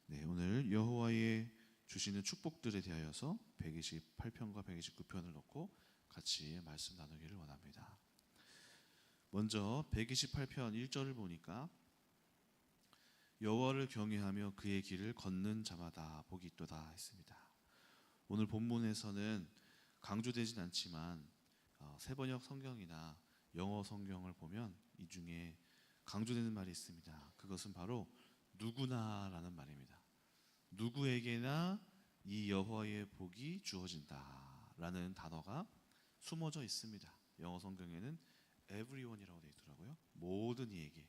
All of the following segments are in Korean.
네, 오늘 여호와의 주시는 축복들에 대하여서 128편과 129편을 놓고 같이 말씀 나누기를 원합니다. 먼저 128편 1절을 보니까 여호와를 경외하며 그의 길을 걷는 자마다 복이 있도다 했습니다. 오늘 본문에서는 강조되진 않지만 세번역 성경이나 영어 성경을 보면 이 중에 강조되는 말이 있습니다. 그것은 바로 누구나라는 말입니다. 누구에게나 이 여호와의 복이 주어진다라는 단어가 숨어져 있습니다. 영어 성경에는 everyone이라고 되어 있더라고요. 모든 이에게.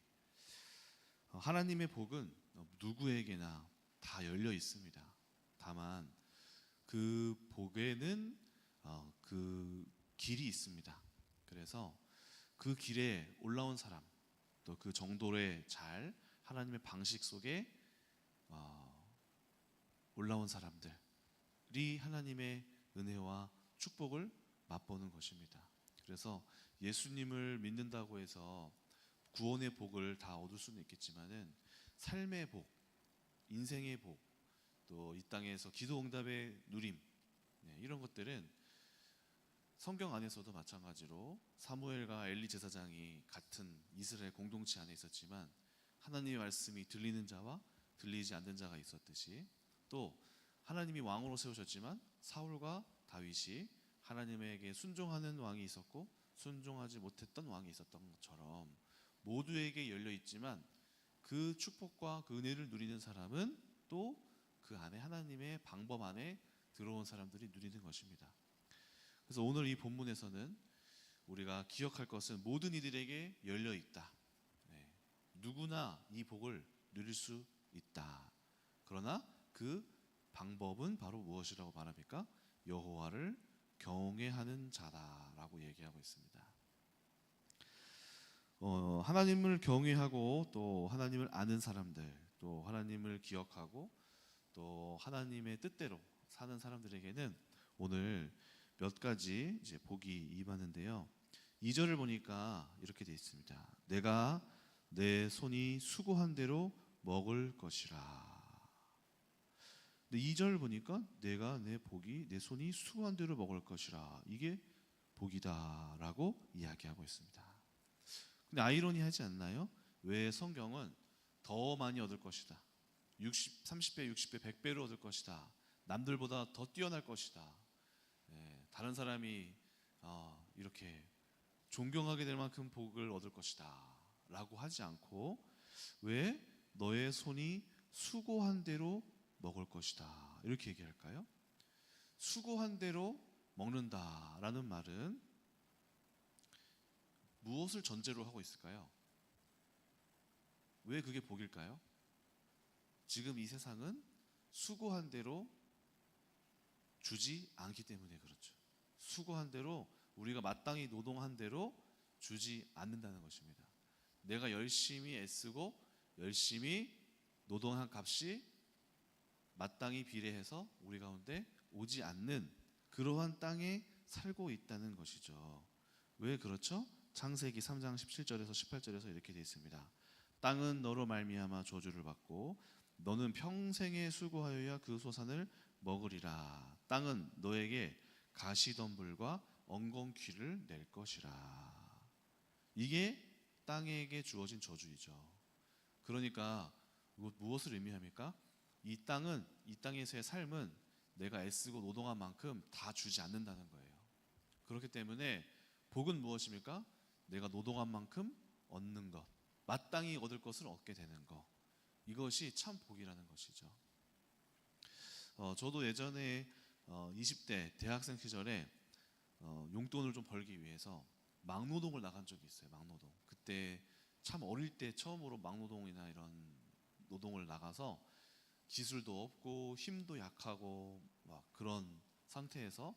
하나님의 복은 누구에게나 다 열려 있습니다. 다만 그 복에는 그 길이 있습니다. 그래서 그 길에 올라온 사람, 또 그 정도에 잘 하나님의 방식 속에 올라온 사람들이 하나님의 은혜와 축복을 맛보는 것입니다. 그래서 예수님을 믿는다고 해서 구원의 복을 다 얻을 수는 있겠지만은 삶의 복, 인생의 복, 또 이 땅에서 기도 응답의 누림, 이런 것들은 성경 안에서도 마찬가지로 사무엘과 엘리 제사장이 같은 이스라엘 공동체 안에 있었지만 하나님의 말씀이 들리는 자와 들리지 않는 자가 있었듯이, 또 하나님이 왕으로 세우셨지만 사울과 다윗이 하나님에게 순종하는 왕이 있었고 순종하지 못했던 왕이 있었던 것처럼 모두에게 열려 있지만 그 축복과 그 은혜를 누리는 사람은 또 그 안에 하나님의 방법 안에 들어온 사람들이 누리는 것입니다. 그래서 오늘 이 본문에서는 우리가 기억할 것은 모든 이들에게 열려 있다. 누구나 이 복을 누릴 수 있다. 그러나 그 방법은 바로 무엇이라고 말합니까? 여호와를 경외하는 자다라고 얘기하고 있습니다. 하나님을 경외하고 또 하나님을 아는 사람들, 또 하나님을 기억하고 또 하나님의 뜻대로 사는 사람들에게는 오늘 몇 가지 이제 복이 임하는데요. 2절을 보니까 이렇게 되어 있습니다. 내가 내 손이 수고한 대로 먹을 것이라. 근데 2절 보니까 내가 내 손이 수고한 대로 먹을 것이라. 이게 복이다라고 이야기하고 있습니다. 근데 아이러니하지 않나요? 왜 성경은 더 많이 얻을 것이다, 30배, 60배, 100배로 얻을 것이다, 남들보다 더 뛰어날 것이다, 다른 사람이 이렇게 존경하게 될 만큼 복을 얻을 것이다 라고 하지 않고 왜 너의 손이 수고한 대로 먹을 것이다 이렇게 얘기할까요? 수고한 대로 먹는다라는 말은 무엇을 전제로 하고 있을까요? 왜 그게 복일까요? 지금 이 세상은 수고한 대로 주지 않기 때문에 그렇죠. 수고한 대로, 우리가 마땅히 노동한 대로 주지 않는다는 것입니다. 내가 열심히 애쓰고 열심히 노동한 값이 마땅히 비례해서 우리 가운데 오지 않는 그러한 땅에 살고 있다는 것이죠. 왜 그렇죠? 창세기 3장 17절에서 18절에서 이렇게 되어 있습니다. 땅은 너로 말미암아 저주를 받고 너는 평생에 수고하여야 그 소산을 먹으리라. 땅은 너에게 가시덤불과 엉겅퀴를 낼 것이라. 이게 땅에게 주어진 저주이죠. 그러니까 무엇을 의미합니까? 이 땅에서의 삶은 내가 애쓰고 노동한 만큼 다 주지 않는다는 거예요. 그렇기 때문에 복은 무엇입니까? 내가 노동한 만큼 얻는 것, 마땅히 얻을 것을 얻게 되는 것, 이것이 참 복이라는 것이죠. 저도 예전에 20대 대학생 시절에 용돈을 좀 벌기 위해서 막노동을 나간 적이 있어요. 막노동. 그때 참 어릴 때 처음으로 막노동이나 이런 노동을 나가서 기술도 없고 힘도 약하고 막 그런 상태에서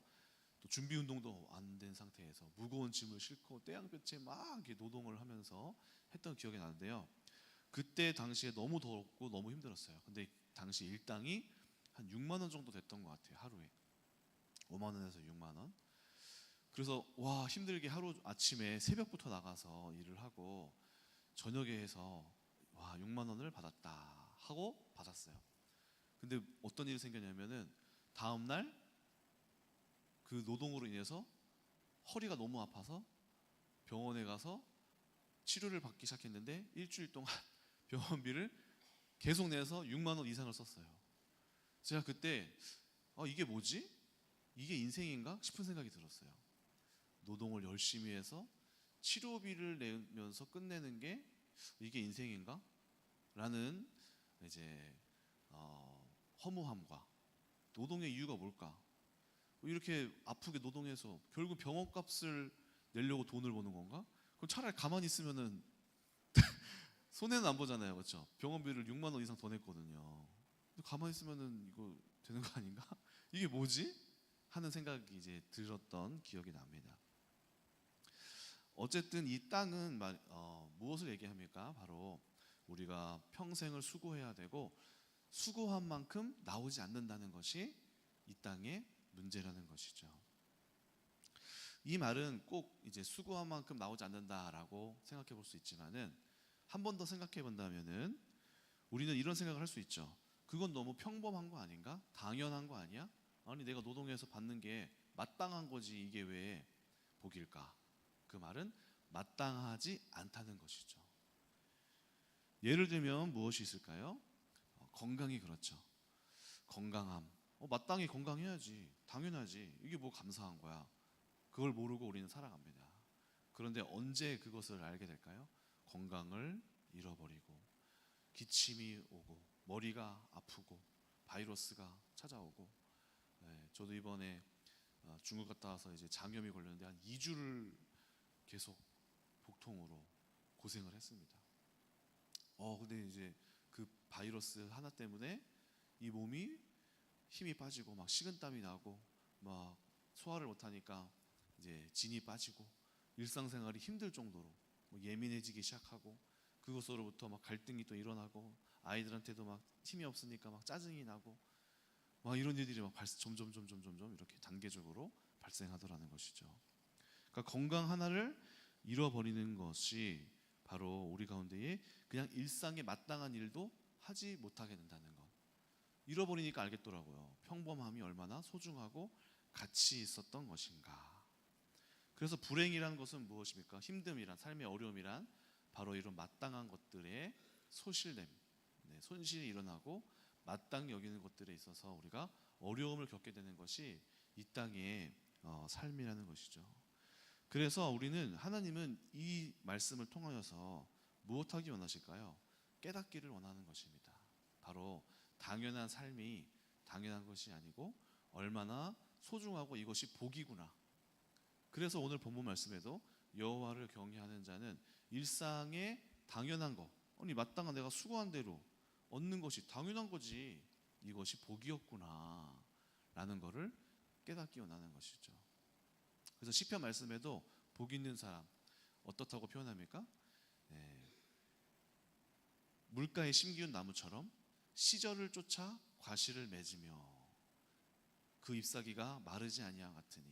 또 준비 운동도 안 된 상태에서 무거운 짐을 싣고 태양볕에 막 이렇게 노동을 하면서 했던 기억이 나는데요. 그때 당시에 너무 더웠고 너무 힘들었어요. 근데 당시 일당이 한 6만 원 정도 됐던 것 같아요. 하루에 5만 원에서 6만 원. 그래서 와, 힘들게 하루 아침에 새벽부터 나가서 일을 하고 저녁에 해서 와, 6만 원을 받았다 하고 받았어요. 근데 어떤 일이 생겼냐면은 다음 날 그 노동으로 인해서 허리가 너무 아파서 병원에 가서 치료를 받기 시작했는데 일주일 동안 병원비를 계속 내서 6만 원 이상을 썼어요. 제가 그때 이게 뭐지? 이게 인생인가 싶은 생각이 들었어요. 노동을 열심히 해서 치료비를 내면서 끝내는 게 이게 인생인가? 라는 이제 허무함과 노동의 이유가 뭘까? 이렇게 아프게 노동해서 결국 병원값을 내려고 돈을 버는 건가? 그럼 차라리 가만히 있으면은 손해는 안 보잖아요, 그렇죠? 병원비를 6만 원 이상 더 냈거든요. 가만히 있으면은 이거 되는 거 아닌가? 이게 뭐지? 하는 생각이 이제 들었던 기억이 납니다. 어쨌든 이 땅은 무엇을 얘기합니까? 바로 우리가 평생을 수고해야 되고 수고한 만큼 나오지 않는다는 것이 이 땅의 문제라는 것이죠. 이 말은 꼭 이제 수고한 만큼 나오지 않는다라고 생각해 볼 수 있지만은 한 번 더 생각해 본다면은 우리는 이런 생각을 할 수 있죠. 그건 너무 평범한 거 아닌가? 당연한 거 아니야? 아니 내가 노동해서 받는 게 마땅한 거지 이게 왜 복일까? 그 말은 마땅하지 않다는 것이죠. 예를 들면 무엇이 있을까요? 건강이 그렇죠. 건강함. 마땅히 건강해야지. 당연하지. 이게 뭐 감사한 거야. 그걸 모르고 우리는 살아갑니다. 그런데 언제 그것을 알게 될까요? 건강을 잃어버리고 기침이 오고 머리가 아프고 바이러스가 찾아오고 저도 이번에 중국 갔다 와서 이제 장염이 걸렸는데 한 2주를 계속 복통으로 고생을 했습니다. 근데 이제 그 바이러스 하나 때문에 이 몸이 힘이 빠지고 막 식은땀이 나고 막 소화를 못하니까 이제 진이 빠지고 일상생활이 힘들 정도로 뭐 예민해지기 시작하고 그것으로부터 막 갈등이 또 일어나고 아이들한테도 막 힘이 없으니까 막 짜증이 나고 막 이런 일들이 막 점점 이렇게 단계적으로 발생하더라는 것이죠. 그러니까 건강 하나를 잃어버리는 것이 바로 우리 가운데에 그냥 일상에 마땅한 일도 하지 못하게 된다는 것. 잃어버리니까 알겠더라고요. 평범함이 얼마나 소중하고 가치 있었던 것인가. 그래서 불행이란 것은 무엇입니까? 힘듦이란, 삶의 어려움이란 바로 이런 마땅한 것들의 소실됨, 손실이 일어나고 마땅히 여기는 것들에 있어서 우리가 어려움을 겪게 되는 것이 이 땅의 삶이라는 것이죠. 그래서 우리는 하나님은 이 말씀을 통하여서 무엇하기 원하실까요? 깨닫기를 원하는 것입니다. 바로 당연한 삶이 당연한 것이 아니고 얼마나 소중하고 이것이 복이구나. 그래서 오늘 본문 말씀에도 여호와를 경외하는 자는 일상의 당연한 것, 아니 마땅한 내가 수고한 대로 얻는 것이 당연한 거지 이것이 복이었구나 라는 것을 깨닫기 원하는 것이죠. 그래서 시편 말씀에도 복 있는 사람 어떻다고 표현합니까? 물가에 심기운 나무처럼 시절을 쫓아 과실을 맺으며 그 잎사귀가 마르지 아니함 같으니.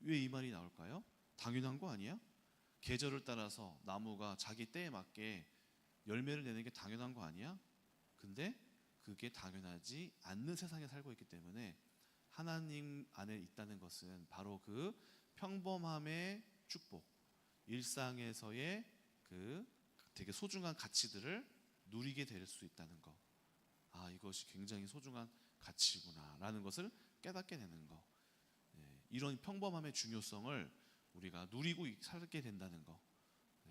왜 이 말이 나올까요? 당연한 거 아니야? 계절을 따라서 나무가 자기 때에 맞게 열매를 내는 게 당연한 거 아니야? 근데 그게 당연하지 않는 세상에 살고 있기 때문에 하나님 안에 있다는 것은 바로 그 평범함의 축복, 일상에서의 그 되게 소중한 가치들을 누리게 될 수 있다는 것. 이것이 굉장히 소중한 가치구나라는 것을 깨닫게 되는 것. 이런 평범함의 중요성을 우리가 누리고 살게 된다는 것.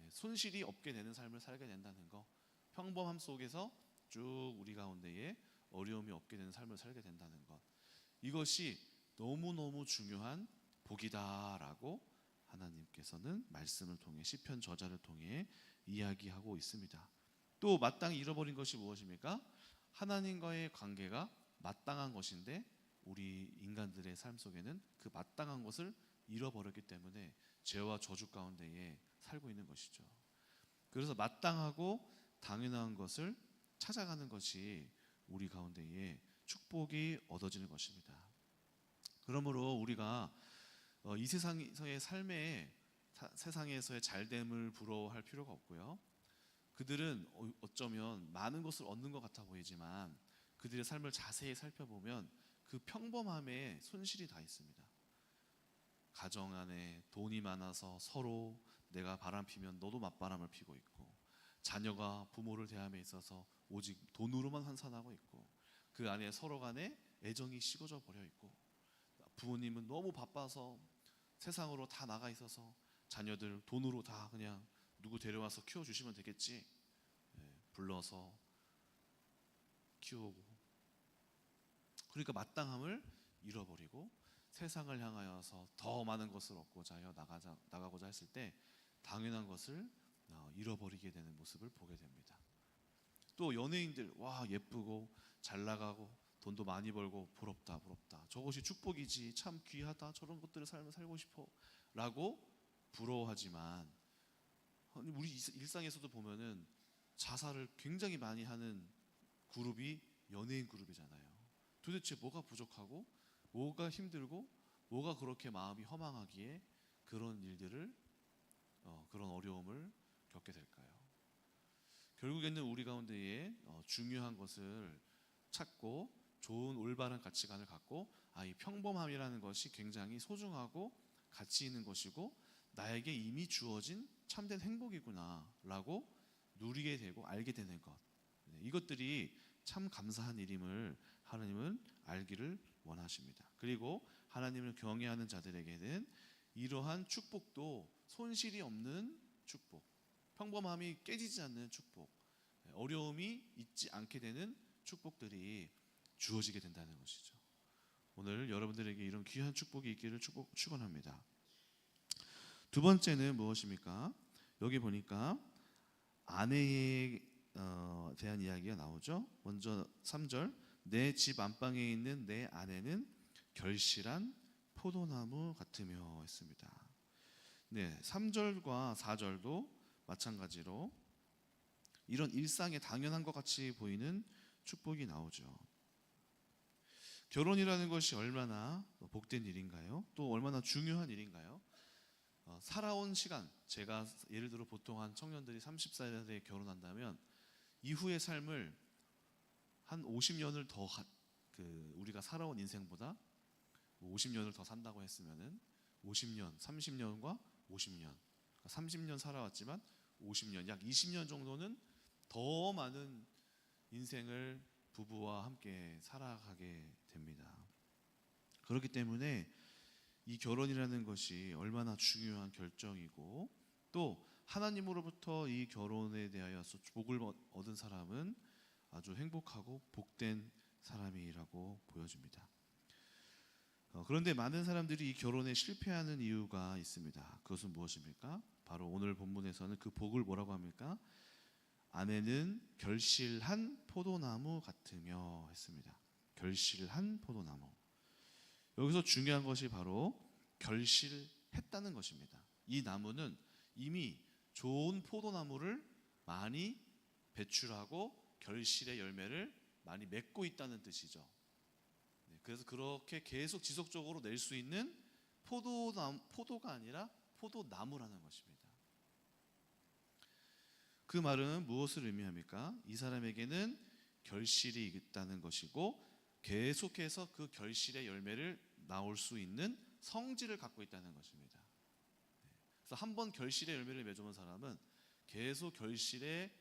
손실이 없게 되는 삶을 살게 된다는 것. 평범함 속에서 쭉 우리 가운데에 어려움이 없게 되는 삶을 살게 된다는 것. 이것이 너무너무 중요한 복이다라고 하나님께서는 말씀을 통해 시편 저자를 통해 이야기하고 있습니다. 또 마땅히 잃어버린 것이 무엇입니까? 하나님과의 관계가 마땅한 것인데 우리 인간들의 삶 속에는 그 마땅한 것을 잃어버렸기 때문에 죄와 저주 가운데에 살고 있는 것이죠. 그래서 마땅하고 당연한 것을 찾아가는 것이 우리 가운데에 축복이 얻어지는 것입니다. 그러므로 우리가 이 세상에서의 세상에서의 잘됨을 부러워할 필요가 없고요. 그들은 어쩌면 많은 것을 얻는 것 같아 보이지만 그들의 삶을 자세히 살펴보면 그 평범함에 손실이 다 있습니다. 가정 안에 돈이 많아서 서로 내가 바람 피면 너도 맞바람을 피고 있고, 자녀가 부모를 대함에 있어서 오직 돈으로만 환산하고 있고, 그 안에 서로 간에 애정이 식어져 버려 있고, 부모님은 너무 바빠서 세상으로 다 나가 있어서 자녀들 돈으로 다 그냥 누구 데려와서 키워주시면 되겠지, 불러서 키우고, 그러니까 마땅함을 잃어버리고 세상을 향하여서 더 많은 것을 얻고자 하여 나가고자 했을 때 당연한 것을 잃어버리게 되는 모습을 보게 됩니다. 또 연예인들, 와 예쁘고 잘 나가고 돈도 많이 벌고 부럽다 부럽다, 저것이 축복이지, 참 귀하다, 저런 것들을 삶을 살고 싶어 라고 부러워하지만, 우리 일상에서도 보면은 자살을 굉장히 많이 하는 그룹이 연예인 그룹이잖아요. 도대체 뭐가 부족하고 뭐가 힘들고 뭐가 그렇게 마음이 허망하기에 그런 일들을 그런 어려움을 겪게 될까요? 결국에는 우리 가운데에 중요한 것을 찾고 좋은 올바른 가치관을 갖고, 이 평범함이라는 것이 굉장히 소중하고 가치 있는 것이고 나에게 이미 주어진 참된 행복이구나 라고 누리게 되고 알게 되는 것, 이것들이 참 감사한 일임을 하나님은 알기를 원하십니다. 그리고 하나님을 경외하는 자들에게는 이러한 축복도 손실이 없는 축복, 평범함이 깨지지 않는 축복, 어려움이 있지 않게 되는 축복들이 주어지게 된다는 것이죠. 오늘 여러분들에게 이런 귀한 축복이 있기를 축원합니다. 두 번째는 무엇입니까? 여기 보니까 아내에 대한 이야기가 나오죠. 먼저 3절, 내 집 안방에 있는 내 아내는 결실한 포도나무 같으며 했습니다. 네, 3절과 4절도 마찬가지로 이런 일상에 당연한 것 같이 보이는 축복이 나오죠. 결혼이라는 것이 얼마나 복된 일인가요? 또 얼마나 중요한 일인가요? 살아온 시간, 제가 예를 들어 보통 한 청년들이 30살에 결혼한다면 이후의 삶을 한 50년을 더 우리가 살아온 인생보다 50년을 더 산다고 했으면은 50년, 30년과 50년, 30년 살아왔지만 50년, 약 20년 정도는 더 많은 인생을 부부와 함께 살아가게 됩니다. 그렇기 때문에 이 결혼이라는 것이 얼마나 중요한 결정이고, 또 하나님으로부터 이 결혼에 대하여서 복을 얻은 사람은 아주 행복하고 복된 사람이라고 보여집니다. 그런데 많은 사람들이 이 결혼에 실패하는 이유가 있습니다. 그것은 무엇입니까? 바로 오늘 본문에서는 그 복을 뭐라고 합니까? 아내는 결실한 포도나무 같으며 했습니다. 결실한 포도나무. 여기서 중요한 것이 바로 결실했다는 것입니다. 이 나무는 이미 좋은 포도나무를 많이 배출하고 결실의 열매를 많이 맺고 있다는 뜻이죠. 그래서 그렇게 계속 지속적으로 낼 수 있는 포도가 아니라 포도나무라는 것입니다. 그 말은 무엇을 의미합니까? 이 사람에게는 결실이 있다는 것이고 계속해서 그 결실의 열매를 나올 수 있는 성질을 갖고 있다는 것입니다. 그래서 한번 결실의 열매를 맺어본 사람은 계속 결실의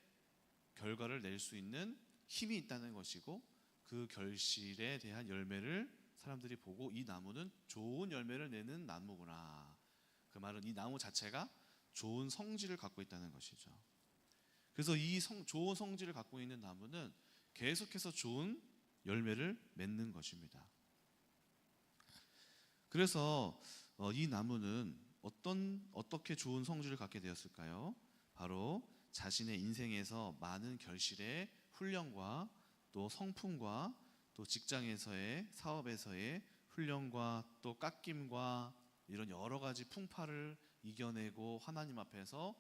결과를 낼 수 있는 힘이 있다는 것이고, 그 결실에 대한 열매를 사람들이 보고 이 나무는 좋은 열매를 내는 나무구나, 그 말은 이 나무 자체가 좋은 성질을 갖고 있다는 것이죠. 그래서 이 좋은 성질을 갖고 있는 나무는 계속해서 좋은 열매를 맺는 것입니다. 그래서 이 나무는 어떻게 좋은 성질을 갖게 되었을까요? 바로 자신의 인생에서 많은 결실의 훈련과 또 성품과 또 직장에서의, 사업에서의 훈련과 또 깎임과 이런 여러 가지 풍파를 이겨내고 하나님 앞에서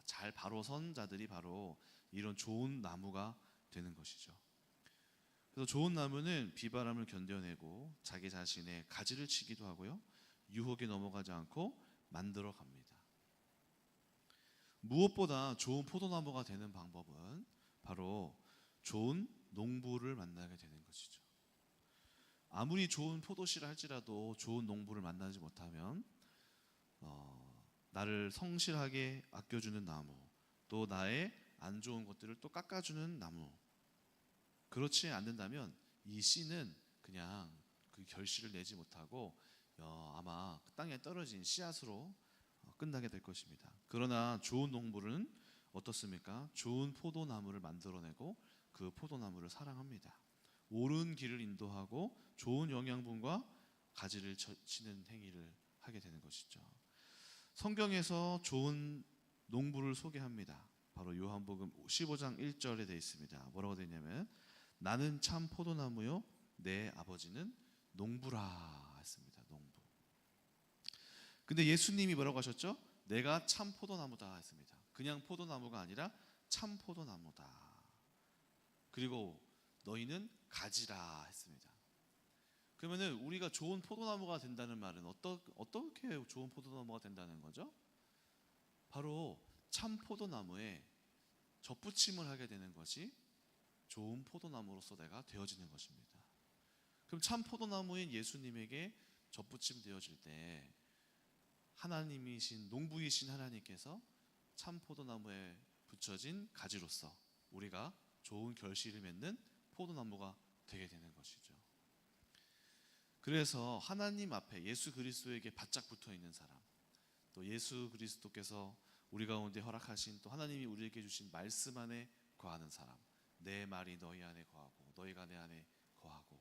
잘 바로 선 자들이 바로 이런 좋은 나무가 되는 것이죠. 그래서 좋은 나무는 비바람을 견뎌내고 자기 자신의 가지를 치기도 하고요, 유혹에 넘어가지 않고 만들어 갑니다. 무엇보다 좋은 포도나무가 되는 방법은 바로 좋은 농부를 만나게 되는 것이죠. 아무리 좋은 포도씨를 할지라도 좋은 농부를 만나지 못하면 나를 성실하게 아껴주는 나무, 또 나의 안 좋은 것들을 또 깎아주는 나무, 그렇지 않는다면 이 씨는 그냥 그 결실을 내지 못하고 아마 땅에 떨어진 씨앗으로 끝나게 될 것입니다. 그러나 좋은 농부는 어떻습니까? 좋은 포도나무를 만들어내고 그 포도나무를 사랑합니다. 옳은 길을 인도하고 좋은 영양분과 가지를 치는 행위를 하게 되는 것이죠. 성경에서 좋은 농부를 소개합니다. 바로 요한복음 15장 1절에 되어 있습니다. 뭐라고 되어 있냐면 나는 참 포도나무요 내 아버지는 농부라 했습니다. 농부. 근데 예수님이 뭐라고 하셨죠? 내가 참 포도나무다 했습니다. 그냥 포도나무가 아니라 참 포도나무다. 그리고 너희는 가지라 했습니다. 그러면은 우리가 좋은 포도나무가 된다는 말은 어떻게 좋은 포도나무가 된다는 거죠? 바로 참 포도나무에 접붙임을 하게 되는 것이 좋은 포도나무로서 내가 되어지는 것입니다. 그럼 참 포도나무인 예수님에게 접붙임 되어질 때 하나님이신 농부이신 하나님께서 참 포도나무에 붙여진 가지로서 우리가 좋은 결실을 맺는 포도나무가 되게 되는 것이죠. 그래서 하나님 앞에 예수 그리스도에게 바짝 붙어 있는 사람, 또 예수 그리스도께서 우리 가운데 허락하신 또 하나님이 우리에게 주신 말씀 안에 거하는 사람, 내 말이 너희 안에 거하고 너희가 내 안에 거하고,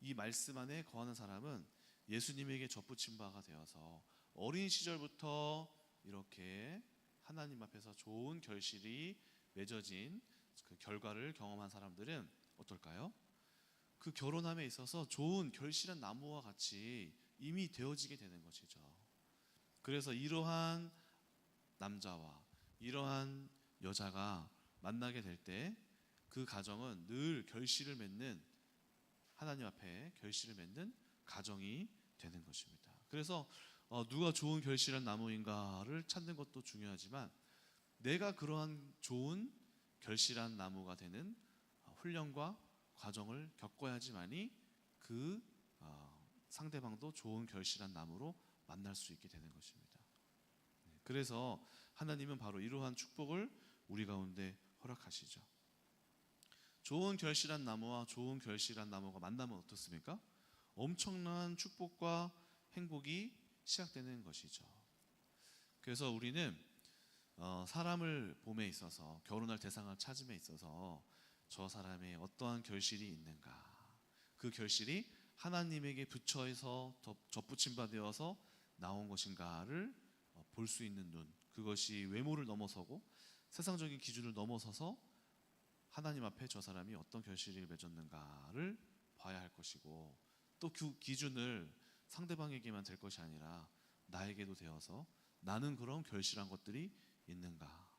이 말씀 안에 거하는 사람은 예수님에게 접붙임 바가 되어서 어린 시절부터 이렇게 하나님 앞에서 좋은 결실이 맺어진 그 결과를 경험한 사람들은 어떨까요? 그 결혼함에 있어서 좋은 결실한 나무와 같이 이미 되어지게 되는 것이죠. 그래서 이러한 남자와 이러한 여자가 만나게 될 때 그 가정은 늘 결실을 맺는, 하나님 앞에 결실을 맺는 가정이 되는 것입니다. 그래서 누가 좋은 결실한 나무인가를 찾는 것도 중요하지만 내가 그러한 좋은 결실한 나무가 되는 훈련과 과정을 겪어야지만이 그 상대방도 좋은 결실한 나무로 만날 수 있게 되는 것입니다. 그래서 하나님은 바로 이러한 축복을 우리 가운데 허락하시죠. 좋은 결실한 나무와 좋은 결실한 나무가 만나면 어떻습니까? 엄청난 축복과 행복이 시작되는 것이죠. 그래서 우리는 사람을 봄에 있어서, 결혼할 대상을 찾음에 있어서 저 사람의 어떠한 결실이 있는가, 그 결실이 하나님에게 붙여서 접붙임 바 되어서 나온 것인가를 볼 수 있는 눈, 그것이 외모를 넘어서고 세상적인 기준을 넘어서서 하나님 앞에 저 사람이 어떤 결실을 맺었는가를 봐야 할 것이고, 또 그 기준을 상대방에게만 될 것이 아니라 나에게도 되어서 나는 그런 결실한 것들이 있는가,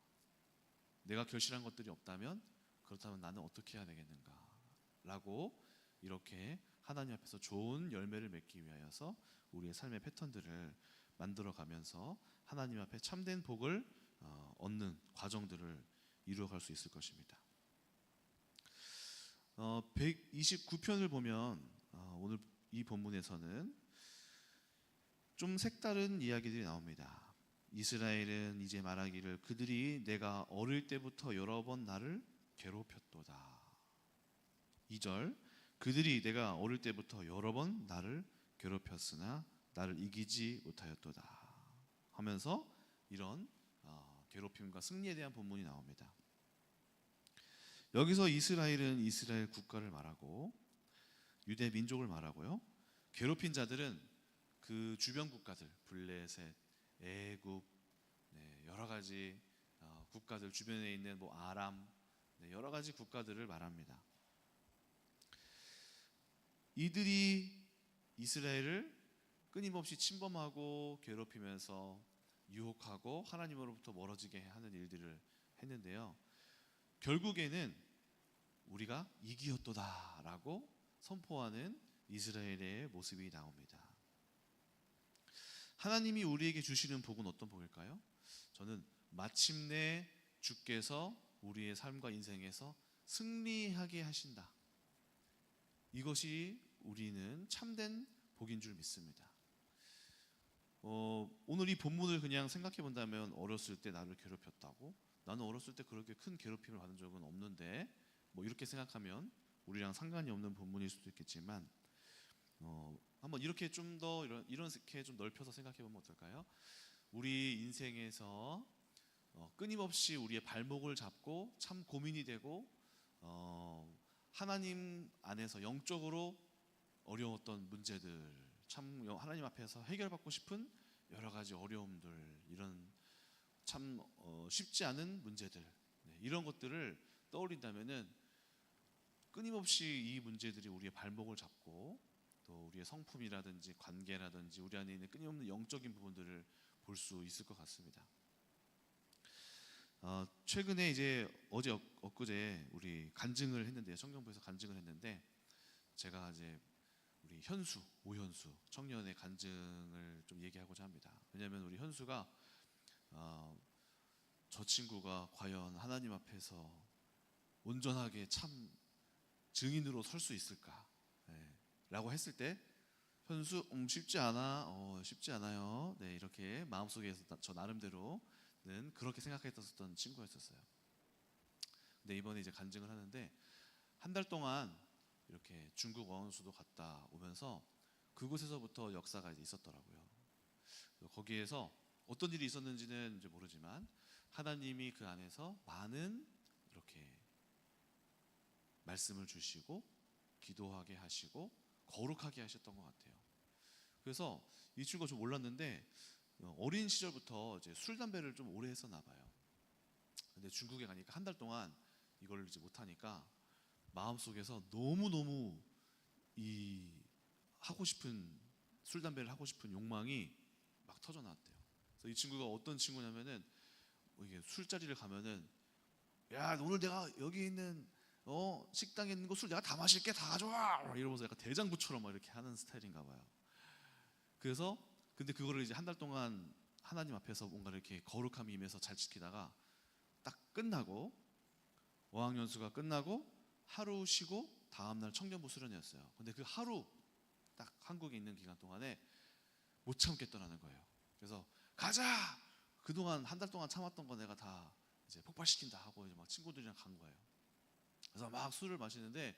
내가 결실한 것들이 없다면 그렇다면 나는 어떻게 해야 되겠는가 라고, 이렇게 하나님 앞에서 좋은 열매를 맺기 위하여서 우리의 삶의 패턴들을 만들어가면서 하나님 앞에 참된 복을 얻는 과정들을 이루어갈 수 있을 것입니다. 129편을 보면 오늘 이 본문에서는 좀 색다른 이야기들이 나옵니다. 이스라엘은 이제 말하기를 그들이 내가 어릴 때부터 여러 번 나를 괴롭혔도다. 2절, 그들이 내가 어릴 때부터 여러 번 나를 괴롭혔으나 나를 이기지 못하였도다 하면서 이런 괴롭힘과 승리에 대한 본문이 나옵니다. 여기서 이스라엘은 이스라엘 국가를 말하고 유대 민족을 말하고요, 괴롭힌 자들은 그 주변 국가들, 블레셋, 애굽, 여러 가지 국가들, 주변에 있는 아람, 여러 가지 국가들을 말합니다. 이들이 이스라엘을 끊임없이 침범하고 괴롭히면서 유혹하고 하나님으로부터 멀어지게 하는 일들을 했는데요, 결국에는 우리가 이기었도다 라고 선포하는 이스라엘의 모습이 나옵니다. 하나님이 우리에게 주시는 복은 어떤 복일까요? 저는 마침내 주께서 우리의 삶과 인생에서 승리하게 하신다. 이것이 우리는 참된 복인 줄 믿습니다. 오늘 이 본문을 그냥 생각해 본다면 어렸을 때 나를 괴롭혔다고? 나는 어렸을 때 그렇게 큰 괴롭힘을 받은 적은 없는데, 뭐 이렇게 생각하면 우리랑 상관이 없는 본문일 수도 있겠지만, 한번 이렇게 좀 더 이렇게 좀 넓혀서 생각해 보면 어떨까요? 우리 인생에서 끊임없이 우리의 발목을 잡고 참 고민이 되고, 하나님 안에서 영적으로 어려웠던 문제들, 참 하나님 앞에서 해결받고 싶은 여러 가지 어려움들, 이런 참 쉽지 않은 문제들, 이런 것들을 떠올린다면은 끊임없이 이 문제들이 우리의 발목을 잡고, 또 우리의 성품이라든지 관계라든지 우리 안에 있는 끊임없는 영적인 부분들을 볼 수 있을 것 같습니다. 최근에 이제 어제 엊그제 우리 간증을 했는데요. 청년부에서 간증을 했는데, 제가 이제 우리 오현수 청년의 간증을 좀 얘기하고자 합니다. 왜냐하면 우리 현수가 저 친구가 과연 하나님 앞에서 온전하게 참 증인으로 설 수 있을까? 라고 했을 때, 현수 쉽지 않아, 쉽지 않아요. 네, 이렇게 마음속에서 저 나름대로는 그렇게 생각했었던 친구였었어요. 근데 이번에 이제 간증을 하는데, 한 달 동안 이렇게 중국 어원수도 갔다 오면서 그곳에서부터 역사가 이제 있었더라고요. 거기에서 어떤 일이 있었는지는 이제 모르지만 하나님이 그 안에서 많은 이렇게 말씀을 주시고 기도하게 하시고 거룩하게 하셨던 것 같아요. 그래서 이 친구가 좀 몰랐는데 어린 시절부터 이제 술 담배를 좀 오래 했었나 봐요. 근데 중국에 가니까 한 달 동안 이걸 이제 못하니까 마음속에서 너무너무 이 하고 싶은 술 담배를 하고 싶은 욕망이 막 터져 나왔대요. 그래서 이 친구가 어떤 친구냐면은 이게 술자리를 가면은, 야 오늘 내가 여기 있는 식당에 있는 거 술 내가 다 마실게, 다 가져와, 이러면서 약간 대장부처럼 막 이렇게 하는 스타일인가 봐요. 그래서 근데 그거를 이제 한 달 동안 하나님 앞에서 뭔가 이렇게 거룩함이 임해서 잘 지키다가 딱 끝나고, 어학연수가 끝나고 하루 쉬고 다음날 청년부 수련회였어요. 근데 그 하루 딱 한국에 있는 기간 동안에 못 참겠더라는 거예요. 그래서 가자! 그동안 한 달 동안 참았던 거 내가 다 이제 폭발시킨다 하고 이제 막 친구들이랑 간 거예요. 그래서 막 술을 마시는데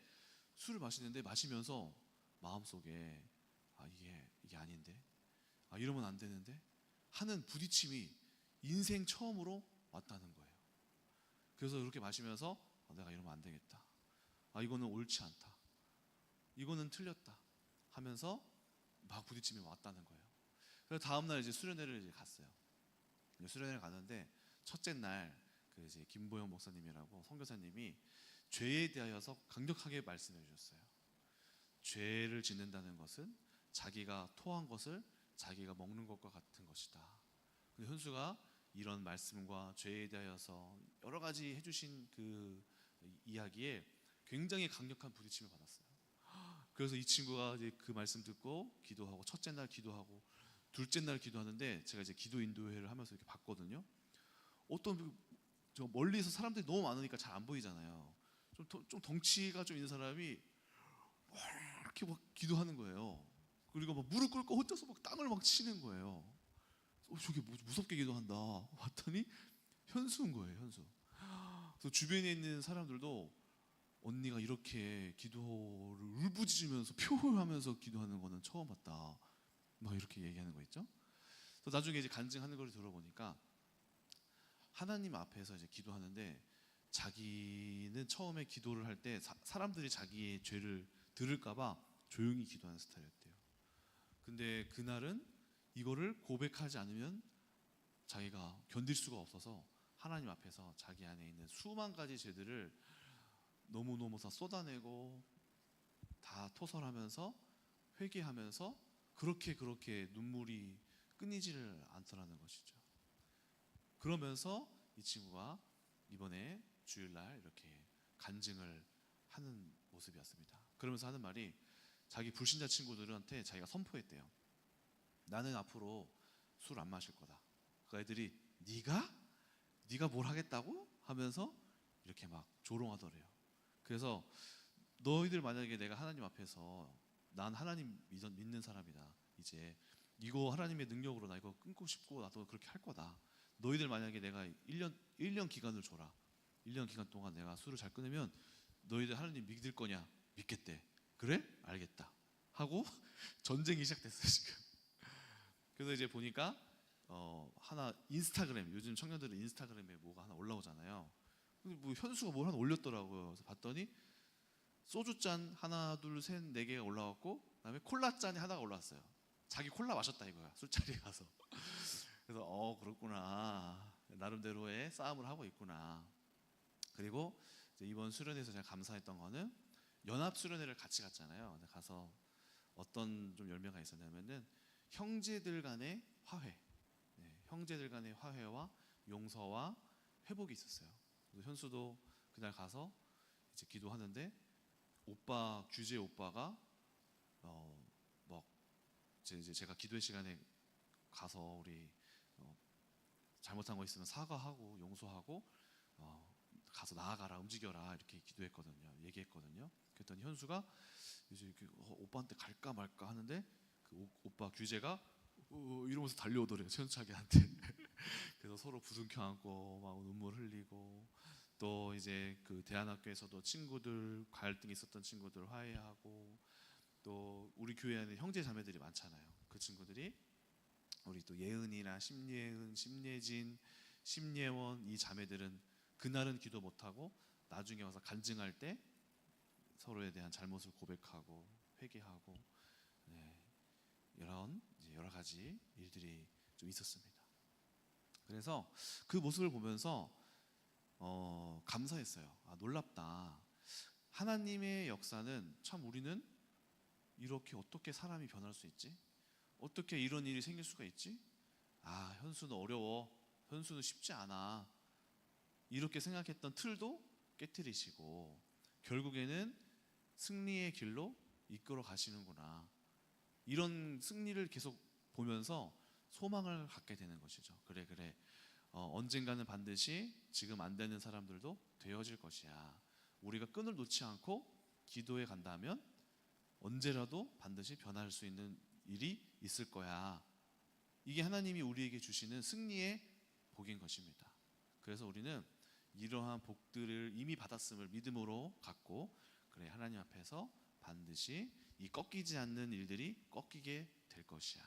마시면서 마음속에 이게 아닌데, 이러면 안 되는데 하는 부딪힘이 인생 처음으로 왔다는 거예요. 그래서 이렇게 마시면서 내가 이러면 안 되겠다, 이거는 옳지 않다, 이거는 틀렸다 하면서 막 부딪힘이 왔다는 거예요. 그래서 다음날 이제 수련회를 이제 갔어요. 수련회를 가는데 첫째 날 그 이제 김보영 목사님이라고 선교사님이 죄에 대하여서 강력하게 말씀해 주셨어요. 죄를 짓는다는 것은 자기가 토한 것을 자기가 먹는 것과 같은 것이다. 근데 현수가 이런 말씀과 죄에 대하여서 여러 가지 해주신 그 이야기에 굉장히 강력한 부딪힘을 받았어요. 그래서 이 친구가 이제 그 말씀 듣고 기도하고, 첫째 날 기도하고 둘째 날 기도하는데, 제가 이제 기도 인도회를 하면서 이렇게 봤거든요. 어떤 저 멀리서 사람들이 너무 많으니까 잘 안 보이잖아요. 좀 덩치가 좀 있는 사람이 이렇게 막 기도하는 거예요. 그리고 막 무릎 꿇고 혼자서 막 땅을 막 치는 거예요. 저게 무섭게 기도한다 봤더니 현수인 거예요, 현수. 그래서 주변에 있는 사람들도 언니가 이렇게 기도를 울부짖으면서 표현하면서 기도하는 거는 처음 봤다, 막 이렇게 얘기하는 거 있죠. 그래서 나중에 이제 간증하는 걸 들어보니까 하나님 앞에서 이제 기도하는데, 자기는 처음에 기도를 할 때 사람들이 자기의 죄를 들을까봐 조용히 기도하는 스타일이었대요. 근데 그날은 이거를 고백하지 않으면 자기가 견딜 수가 없어서 하나님 앞에서 자기 안에 있는 수만 가지 죄들을 너무너무 다 쏟아내고 다 토설하면서 회개하면서 그렇게 눈물이 끊이지를 않더라는 것이죠. 그러면서 이 친구가 이번에 주일날 이렇게 간증을 하는 모습이었습니다. 그러면서 하는 말이, 자기 불신자 친구들한테 자기가 선포했대요. 나는 앞으로 술 안 마실 거다. 그 애들이 네가 뭘 하겠다고 하면서 이렇게 막 조롱하더래요. 그래서 너희들 만약에 내가 하나님 앞에서 난 하나님 믿는 사람이다. 이제 이거 하나님의 능력으로 나 이거 끊고 싶고 나도 그렇게 할 거다. 너희들 만약에 내가 1년 기간을 줘라. 1년 기간 동안 내가 술을 잘 끊으면 너희들 하나님 믿을 거냐? 믿겠대. 그래? 알겠다. 하고 전쟁이 시작됐어요 지금. 그래서 이제 보니까 하나 인스타그램, 요즘 청년들은 인스타그램에 뭐가 하나 올라오잖아요. 뭐 현수가 뭘 하나 올렸더라고요. 그래서 봤더니 소주잔 하나 둘 셋 네 개가 올라왔고 그다음에 콜라잔이 하나가 올라왔어요. 자기 콜라 마셨다 이거야, 술자리에 가서. 그래서 그렇구나, 나름대로의 싸움을 하고 있구나. 그리고 이제 이번 수련회에서 제가 감사했던 거는 연합 수련회를 같이 갔잖아요. 근데 가서 어떤 좀 열매가 있었냐면은 형제들 간의 화해, 형제들 간의 화해와 용서와 회복이 있었어요. 그래서 현수도 그날 가서 이제 기도하는데 규재 오빠가 막 이제 제가 기도회 시간에 가서 우리 잘못한 거 있으면 사과하고 용서하고 가서 나아가라, 움직여라 이렇게 기도했거든요. 얘기했거든요. 그랬더니 현수가 이제 이렇게 오빠한테 갈까 말까 하는데 그 오빠 규재가 이러면서 달려오더래요, 현수자기한테. 그래서 서로 부둥켜 안고 막 눈물 흘리고, 또 이제 그 대안학교에서도 친구들 갈등이 있었던 친구들 화해하고, 또 우리 교회 안에 형제 자매들이 많잖아요. 그 친구들이 우리 또 예은이나 심예은, 심예진, 심예원 이 자매들은 그날은 기도 못하고 나중에 와서 간증할 때 서로에 대한 잘못을 고백하고 회개하고, 이런 이제 여러 가지 일들이 좀 있었습니다. 그래서 그 모습을 보면서 감사했어요. 놀랍다. 하나님의 역사는 참, 우리는 이렇게 어떻게 사람이 변할 수 있지? 어떻게 이런 일이 생길 수가 있지? 현수는 어려워, 현수는 쉽지 않아, 이렇게 생각했던 틀도 깨트리시고 결국에는 승리의 길로 이끌어 가시는구나, 이런 승리를 계속 보면서 소망을 갖게 되는 것이죠. 그래, 언젠가는 반드시 지금 안 되는 사람들도 되어질 것이야. 우리가 끈을 놓지 않고 기도해 간다면 언제라도 반드시 변할 수 있는 일이 있을 거야. 이게 하나님이 우리에게 주시는 승리의 복인 것입니다. 그래서 우리는 이러한 복들을 이미 받았음을 믿음으로 갖고, 그래, 하나님 앞에서 반드시 이 꺾이지 않는 일들이 꺾이게 될 것이야.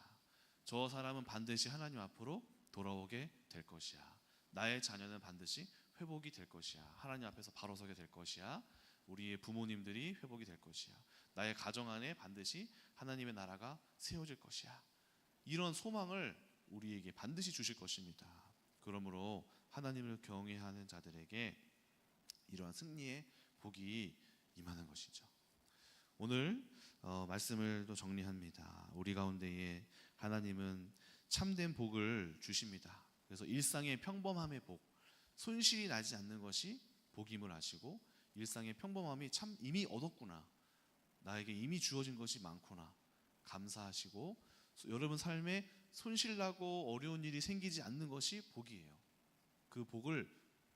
저 사람은 반드시 하나님 앞으로 돌아오게 될 것이야. 나의 자녀는 반드시 회복이 될 것이야. 하나님 앞에서 바로 서게 될 것이야. 우리의 부모님들이 회복이 될 것이야. 나의 가정 안에 반드시 하나님의 나라가 세워질 것이야. 이런 소망을 우리에게 반드시 주실 것입니다. 그러므로 하나님을 경외하는 자들에게 이러한 승리의 복이 임하는 것이죠. 오늘 말씀을 또 정리합니다. 우리 가운데에 하나님은 참된 복을 주십니다. 그래서 일상의 평범함의 복, 손실이 나지 않는 것이 복임을 아시고, 일상의 평범함이 참 이미 얻었구나, 나에게 이미 주어진 것이 많구나 감사하시고, 여러분 삶에 손실나고 어려운 일이 생기지 않는 것이 복이에요. 그 복을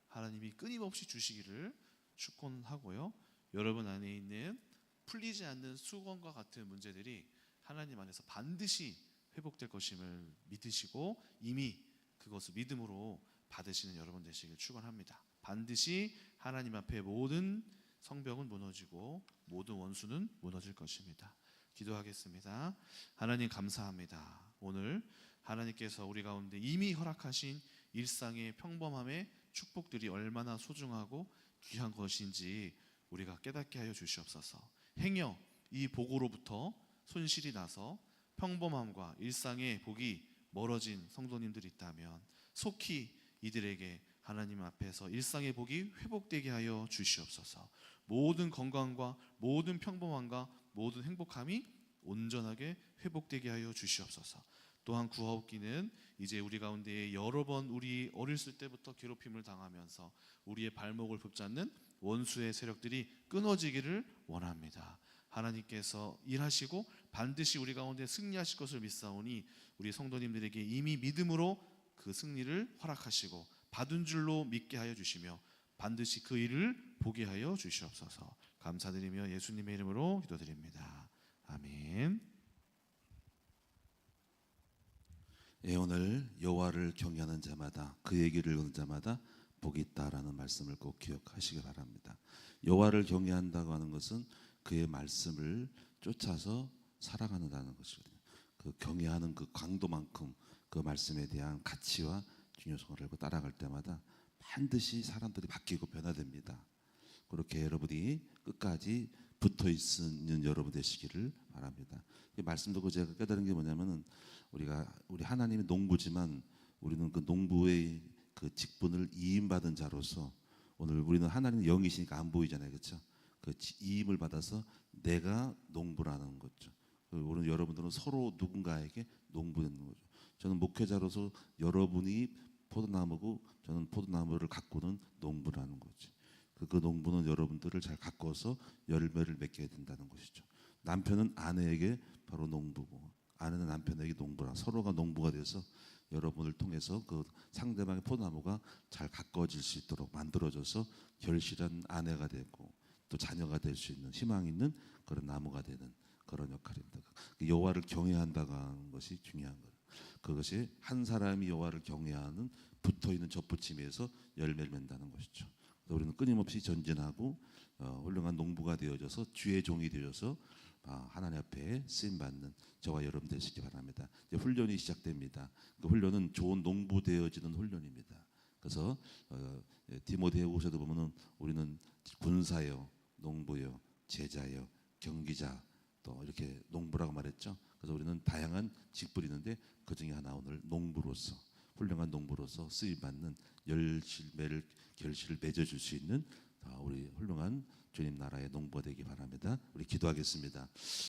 하나님이 끊임없이 주시기를 축원하고요. 여러분 안에 있는 풀리지 않는 수건과 같은 문제들이 하나님 안에서 반드시 회복될 것임을 믿으시고 이미 그것을 믿음으로 받으시는 여러분 되시길 축원합니다. 반드시 하나님 앞에 모든 성벽은 무너지고 모든 원수는 무너질 것입니다. 기도하겠습니다. 하나님 감사합니다. 오늘 하나님께서 우리 가운데 이미 허락하신 일상의 평범함의 축복들이 얼마나 소중하고 귀한 것인지 우리가 깨닫게 하여 주시옵소서. 행여 이 복으로부터 손실이 나서 평범함과 일상의 복이 멀어진 성도님들이 있다면 속히 이들에게 하나님 앞에서 일상의 복이 회복되게 하여 주시옵소서. 모든 건강과 모든 평범함과 모든 행복함이 온전하게 회복되게 하여 주시옵소서. 또한 구하옵기는 이제 우리 가운데에 여러 번 우리 어렸을 때부터 괴롭힘을 당하면서 우리의 발목을 붙잡는 원수의 세력들이 끊어지기를 원합니다. 하나님께서 일하시고 반드시 우리 가운데 승리하실 것을 믿사오니 우리 성도님들에게 이미 믿음으로 그 승리를 허락하시고 받은 줄로 믿게 하여 주시며 반드시 그 일을 보게 하여 주시옵소서. 감사드리며 예수님의 이름으로 기도드립니다. 아멘. 예, 오늘 여호와를 경외하는 자마다 그 얘기를 읽는 자마다 복이 있다라는 말씀을 꼭 기억하시기 바랍니다. 여호와를 경외한다고 하는 것은 그의 말씀을 쫓아서 살아가는다는 것이거든요. 그 경외하는 그 강도만큼 그 말씀에 대한 가치와 중요성을 알고 따라갈 때마다 반드시 사람들이 바뀌고 변화됩니다. 그렇게 여러분이 끝까지 붙어 있는 여러분 되시기를 바랍니다. 이 말씀 듣고 제가 깨달은 게 뭐냐면은 우리 하나님의 농부지만 우리는 그 농부의 그 직분을 이임받은 자로서 오늘 우리는 하나님의 영이시니까 안 보이잖아요, 그렇죠? 그 이임을 받아서 내가 농부라는 거죠. 우리 여러분들은 서로 누군가에게 농부되는 거죠. 저는 목회자로서 여러분이 포도나무고 저는 포도나무를 가꾸는 농부라는 거지. 그 농부는 여러분들을 잘 가꿔서 열매를 맺게 된다는 것이죠. 남편은 아내에게 바로 농부고 아내는 남편에게 농부라 서로가 농부가 돼서 여러분을 통해서 그 상대방의 포도나무가 잘 가꿔질 수 있도록 만들어져서 결실한 아내가 되고 또 자녀가 될 수 있는 희망 있는 그런 나무가 되는 그런 역할입니다. 여호와를 경외한다고 하는 것이 중요한 거예요. 그것이 한 사람이 여호와를 경외하는 붙어있는 덧붙임에서 열매를 맺는다는 것이죠. 우리는 끊임없이 전진하고 훌륭한 농부가 되어져서 주의 종이 되어서 하나님 앞에 쓰임받는 저와 여러분 되시기 바랍니다. 이제 훈련이 시작됩니다. 그 훈련은 좋은 농부 되어지는 훈련입니다. 그래서 디모데후서도 보면은 우리는 군사요, 농부요, 제자요, 경기자 또 이렇게 농부라고 말했죠. 그래서 우리는 다양한 직분이 있는데 그 중에 하나 오늘 농부로서 훌륭한 농부로서 쓰임받는 결실을 맺어줄 수 있는 우리 훌륭한 주님 나라의 농부가 되기 바랍니다. 우리 기도하겠습니다.